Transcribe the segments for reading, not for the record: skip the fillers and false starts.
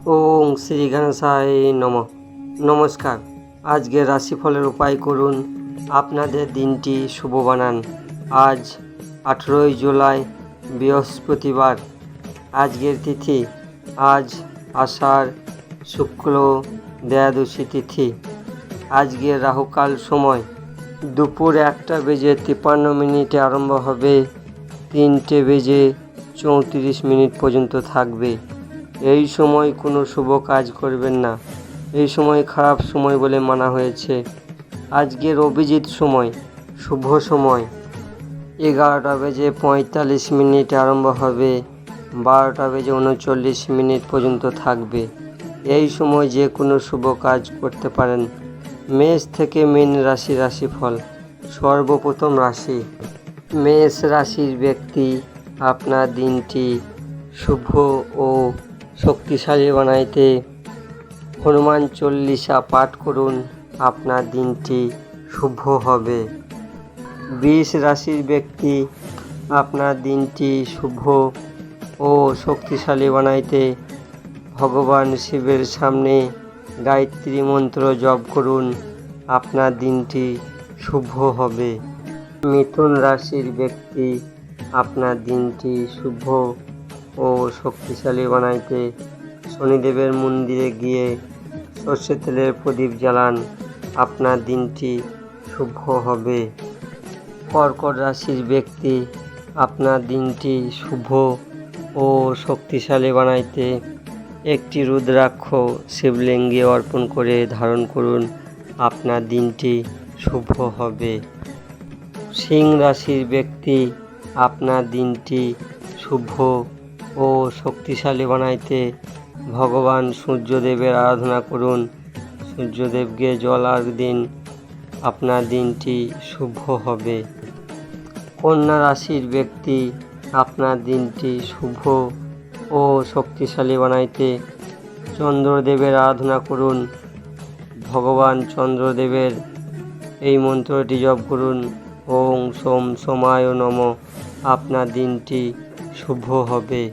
ওং শ্রী গণেশায় নমঃ। নমস্কার। আজকের রাশিফলের উপায় করুন, আপনাদের দিনটি শুভ বানান। আজ 18 জুলাই বৃহস্পতিবার। আজকের তিথি আজ আষাঢ় শুক্ল দ্বাদশী তিথি। আজকের রাহুকাল সময় দুপুর 1:53 আরম্ভ হবে, 3:34 পর্যন্ত থাকবে। এই সময় কোনো শুভ কাজ করবেন না, এই সময় খারাপ সময় বলে মানা হয়েছে। আজকের অভিজিৎ সময় শুভ সময় 11:45 আরম্ভ হবে, 12:39 পর্যন্ত থাকবে। এই সময় যে কোনো শুভ কাজ করতে পারেন। মেষ থেকে মীন রাশিফল। সর্বপ্রথম রাশি মেষ রাশির ব্যক্তি, আপনার দিনটি শুভ ও শক্তিশালী বানাইতে হনুমান চল্লিশা পাঠ করুন, আপনার দিনটি শুভ হবে। বৃষ রাশির ব্যক্তি, আপনার দিনটি শুভ ও শক্তিশালী বানাইতে ভগবান শিবের সামনে গায়ত্রী মন্ত্র জপ করুন, আপনার দিনটি শুভ হবে। মিথুন রাশির ব্যক্তি, আপনার দিনটি শুভ ও শক্তিশালী বানাইতে শনিদেবের মন্দিরে গিয়ে সর্ষের তেলের প্রদীপ জ্বালান, আপনার দিনটি শুভ হবে। কর্কট রাশির ব্যক্তি, আপনার দিনটি শুভ ও শক্তিশালী বানাইতে একটি রুদ্রাক্ষ শিবলিঙ্গে অর্পণ করে ধারণ করুন, আপনার দিনটি শুভ হবে। সিংহ রাশির ব্যক্তি, আপনার দিনটি শুভ ও শক্তিশালী বানাইতে ভগবান সূর্যদেবের আরাধনা করুন, সূর্যদেবকে জল আর্ঘ দিন, আপনার দিনটি শুভ হবে। কন্যা রাশির ব্যক্তি, আপনার দিনটি শুভ ও শক্তিশালী বানাইতে চন্দ্রদেবের আরাধনা করুন, ভগবান চন্দ্রদেবের এই মন্ত্রটি জপ করুন, ওং সোম সোমায় নমঃ, আপনার দিনটি শুভ হবে।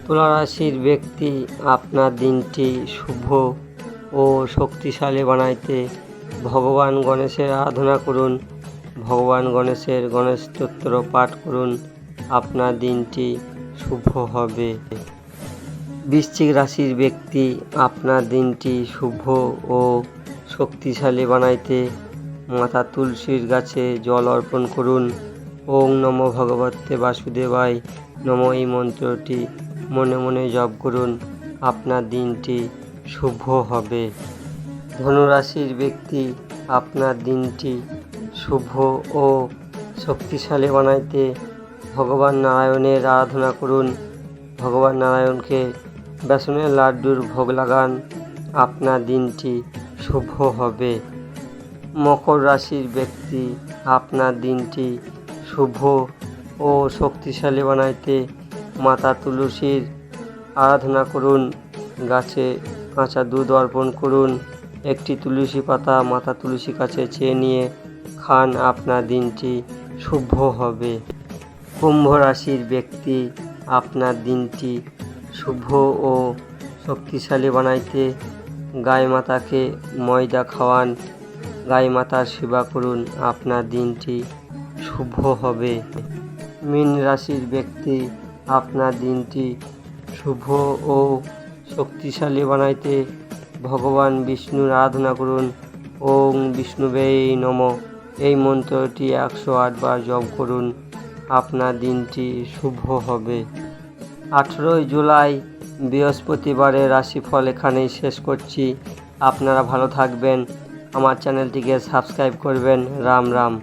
তুলা রাশির ব্যক্তি, আপনার দিনটি শুভ ও শক্তিশালী বানাইতে ভগবান গণেশের আরাধনা করুন, ভগবান গণেশের গণেশ স্তোত্র পাঠ করুন, আপনার দিনটি শুভ হবে। বৃশ্চিক রাশির ব্যক্তি, আপনার দিনটি শুভ ও শক্তিশালী বানাইতে মাতা তুলসীর গাছে জল অর্পণ করুন, ওং নমো ভগবতে বাসুদেবায় নমঃ এই মন্ত্রটি মনে মনে জপ করুন, আপনার দিনটি শুভ হবে। ধনুরাশির ব্যক্তি, আপনার দিনটি শুভ ও শক্তিশালী বানাইতে ভগবান নারায়ণের আরাধনা করুন, ভগবান নারায়ণকে বেসনের লাড্ডুর ভোগ লাগান, আপনার দিনটি শুভ হবে। মকর রাশির ব্যক্তি, আপনার দিনটি শুভ ও শক্তিশালী বানাইতে মাতা তুলসীর আরাধনা করুন, গাছে কাঁচা দুধ অর্পণ করুন, একটি তুলসী পাতা মাতা তুলসী কাছে চেয়ে নিয়ে খান, আপনার দিনটি শুভ হবে। কুম্ভ রাশির ব্যক্তি, আপনার দিনটি শুভ ও শক্তিশালী বানাইতে গাই মাতাকে ময়দা খাওয়ান, গাই মাতার সেবা করুন, আপনার দিনটি শুভ হবে। মীন রাশির ব্যক্তি, আপনার দিনটি শুভ ও শক্তিশালী বানাইতে ভগবান বিষ্ণুর আরাধনা করুন, ওং বিষ্ণুবে নমঃ এই মন্ত্রটি 108 বার জপ করুন, আপনার দিনটি শুভ হবে। 18 জুলাই বৃহস্পতিবারের রাশিফল এখানেই শেষ করছি। আপনারা ভালো থাকবেন, আমার চ্যানেলটিকে সাবস্ক্রাইব করবেন। রাম রাম।